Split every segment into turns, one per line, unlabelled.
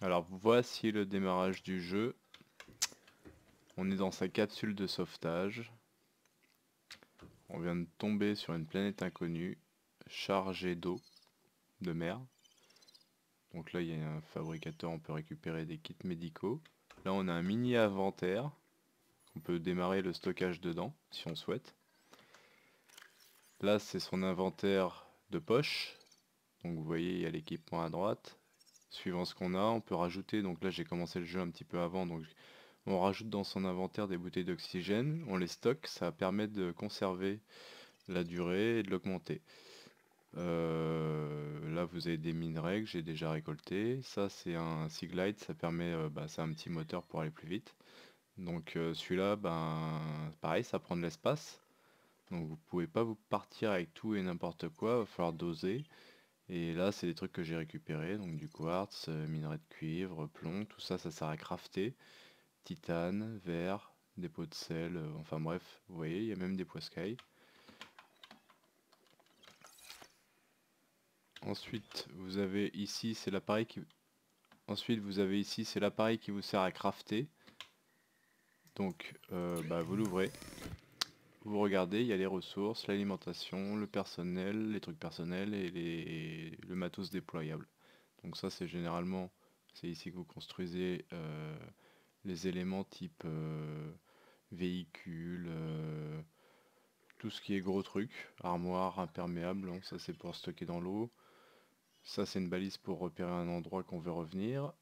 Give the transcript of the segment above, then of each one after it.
Alors voici le démarrage du jeu. On est dans sa capsule de sauvetage. On vient de tomber sur une planète inconnue, chargée d'eau, de mer. Donc là il y a un fabricateur, on peut récupérer des kits médicaux. Là on a un mini inventaire. On peut démarrer le stockage dedans, si on souhaite. Là c'est son inventaire de poche. Donc vous voyez il y a l'équipement à droite. Suivant ce qu'on a, on peut rajouter, donc là j'ai commencé le jeu un petit peu avant, donc on rajoute dans son inventaire des bouteilles d'oxygène, on les stocke, ça permet de conserver la durée et de l'augmenter. Là vous avez des minerais que j'ai déjà récoltés, ça c'est un Seaglide, ça permet, c'est un petit moteur pour aller plus vite. Donc celui-là, pareil, ça prend de l'espace, donc vous pouvez pas vous partir avec tout et n'importe quoi, il va falloir doser. Et là, c'est des trucs que j'ai récupérés, donc du quartz, minerai de cuivre, plomb, tout ça, ça sert à crafter. Titane, verre, des pots de sel, enfin bref, vous voyez, il y a même des poiscailles. Ensuite, vous avez ici, c'est l'appareil qui... Ensuite, vous avez ici, c'est l'appareil qui vous sert à crafter. Donc, vous l'ouvrez. Vous regardez, il y a les ressources, l'alimentation, le personnel, les trucs personnels et le matos déployable. Donc ça c'est généralement, c'est ici que vous construisez les éléments type véhicule, tout ce qui est gros trucs, armoire, imperméable, hein, ça c'est pour stocker dans l'eau. Ça c'est une balise pour repérer un endroit qu'on veut revenir.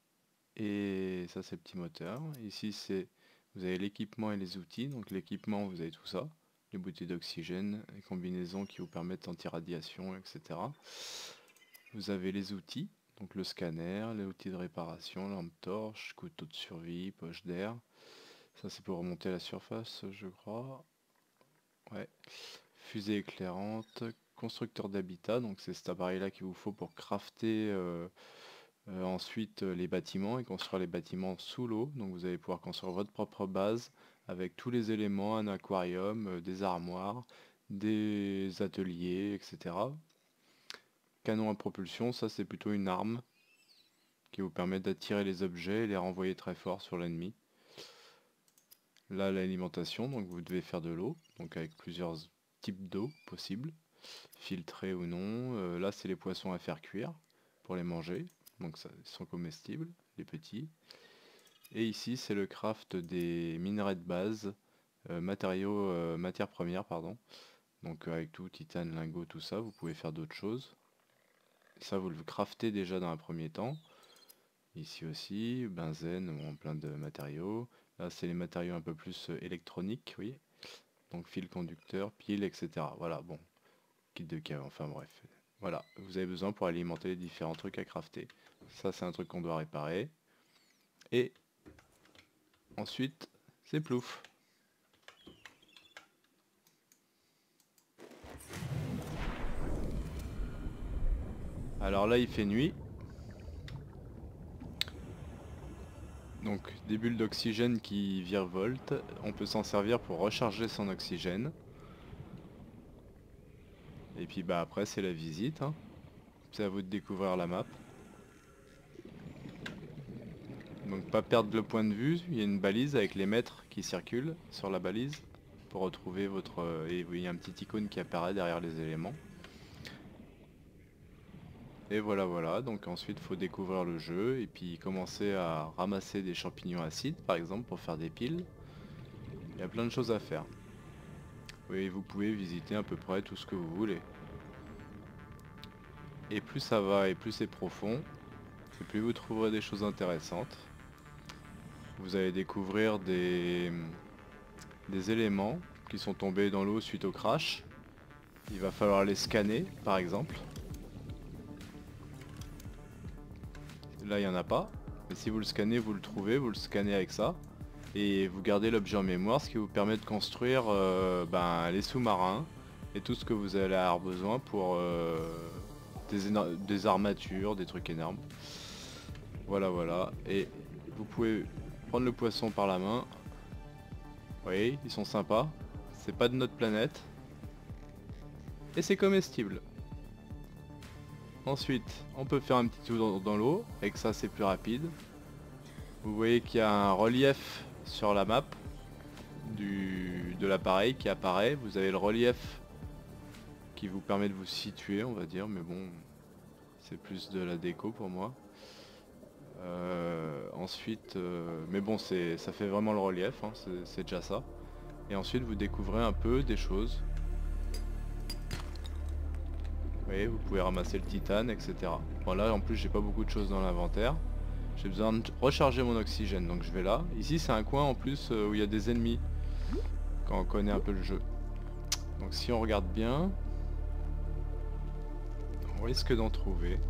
Et ça c'est le petit moteur. Ici c'est, vous avez l'équipement et les outils. Donc l'équipement vous avez tout ça. Les bouteilles d'oxygène, les combinaisons qui vous permettent anti-radiation, etc. Vous avez les outils, donc le scanner, les outils de réparation, lampe torche, couteau de survie, poche d'air. Ça c'est pour remonter à la surface, je crois. Ouais. Fusée éclairante, constructeur d'habitat, donc c'est cet appareil là qu'il vous faut pour crafter ensuite les bâtiments et construire les bâtiments sous l'eau. Donc vous allez pouvoir construire votre propre base avec tous les éléments, un aquarium, des armoires, des ateliers, etc. Canon à propulsion, ça c'est plutôt une arme qui vous permet d'attirer les objets et les renvoyer très fort sur l'ennemi. Là l'alimentation, donc vous devez faire de l'eau, donc avec plusieurs types d'eau possibles, filtrés ou non. Là c'est les poissons à faire cuire pour les manger, donc ça, ils sont comestibles, les petits. Et ici c'est le craft des minerais de base, matières premières pardon. Donc avec tout, titane, lingot, tout ça, vous pouvez faire d'autres choses. Ça vous le craftez déjà dans un premier temps. Ici aussi, benzène, bon, plein de matériaux. Là, c'est les matériaux un peu plus électroniques, oui. Donc fil conducteur, piles, etc. Voilà, bon, kit de cave, enfin bref. Voilà, vous avez besoin pour alimenter les différents trucs à crafter. Ça, c'est un truc qu'on doit réparer. Et ensuite, c'est plouf. Alors là, il fait nuit. Donc des bulles d'oxygène qui virevoltent. On peut s'en servir pour recharger son oxygène. Et puis après c'est la visite, hein. C'est à vous de découvrir la map. Donc pas perdre le point de vue, il y a une balise avec les mètres qui circulent sur la balise pour retrouver votre... et il y a un petit icône qui apparaît derrière les éléments. Et voilà voilà, donc ensuite il faut découvrir le jeu et puis commencer à ramasser des champignons acides par exemple pour faire des piles. Il y a plein de choses à faire. Oui, vous pouvez visiter à peu près tout ce que vous voulez. Et plus ça va et plus c'est profond, et plus vous trouverez des choses intéressantes. Vous allez découvrir des éléments qui sont tombés dans l'eau suite au crash. Il va falloir les scanner par exemple. Là il n'y en a pas. Mais si vous le scannez, vous le trouvez, vous le scannez avec ça. Et vous gardez l'objet en mémoire, ce qui vous permet de construire les sous-marins et tout ce que vous allez avoir besoin pour des armatures, des trucs énormes. Voilà voilà. Et vous pouvez prendre le poisson par la main. Vous voyez, ils sont sympas. C'est pas de notre planète. Et c'est comestible. Ensuite, on peut faire un petit tour dans l'eau. Avec ça, c'est plus rapide. Vous voyez qu'il y a un relief sur la map de l'appareil qui apparaît. Vous avez le relief qui vous permet de vous situer, on va dire. Mais bon, c'est plus de la déco pour moi. Ensuite, mais bon, ça fait vraiment le relief, hein, c'est déjà ça. Et ensuite, vous découvrez un peu des choses. Vous voyez, vous pouvez ramasser le titane, etc. Bon là, en plus, j'ai pas beaucoup de choses dans l'inventaire. J'ai besoin de recharger mon oxygène, donc je vais là. Ici, c'est un coin en plus où il y a des ennemis, quand on connaît un peu le jeu. Donc si on regarde bien, on risque d'en trouver.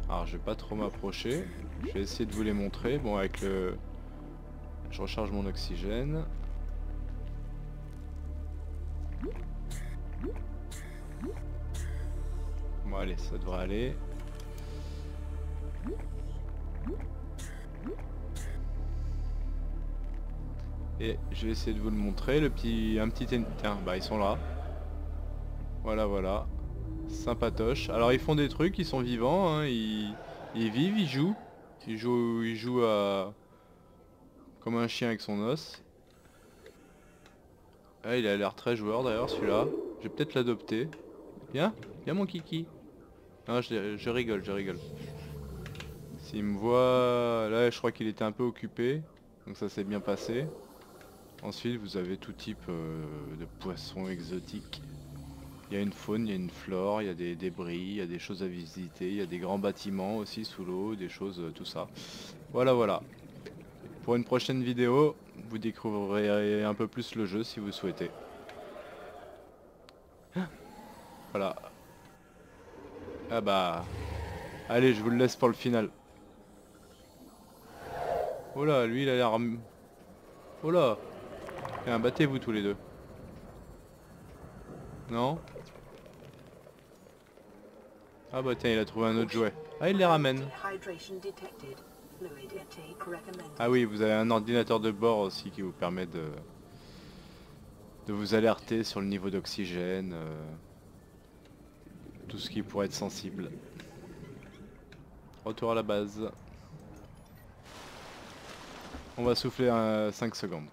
Alors, je vais pas trop m'approcher. Je vais essayer de vous les montrer. Bon, avec le... Je recharge mon oxygène. Bon allez, ça devrait aller. Et je vais essayer de vous le montrer. Un petit... Tiens, bah ils sont là. Voilà, voilà. Sympatoche. Alors ils font des trucs, ils sont vivants, hein. Ils vivent, ils jouent. Ils jouent à... comme un chien avec son os. Ah, il a l'air très joueur d'ailleurs celui-là. Je vais peut-être l'adopter. Viens, viens mon kiki. Ah, je rigole, je rigole. S'il me voit... Là, je crois qu'il était un peu occupé. Donc ça s'est bien passé. Ensuite, vous avez tout type de poissons exotiques. Il y a une faune, il y a une flore, il y a des débris, il y a des choses à visiter. Il y a des grands bâtiments aussi sous l'eau, des choses, tout ça. Voilà, voilà. Pour une prochaine vidéo, vous découvrirez un peu plus le jeu si vous souhaitez. Voilà. Ah bah... Allez, je vous le laisse pour le final. Oh là, lui il a l'air... Oh là. Tiens, battez-vous tous les deux. Non? Ah bah tiens, il a trouvé un autre jouet. Ah, il les ramène. Ah oui, vous avez un ordinateur de bord aussi qui vous permet de vous alerter sur le niveau d'oxygène. Tout ce qui pourrait être sensible. Retour à la base. On va souffler 5 secondes.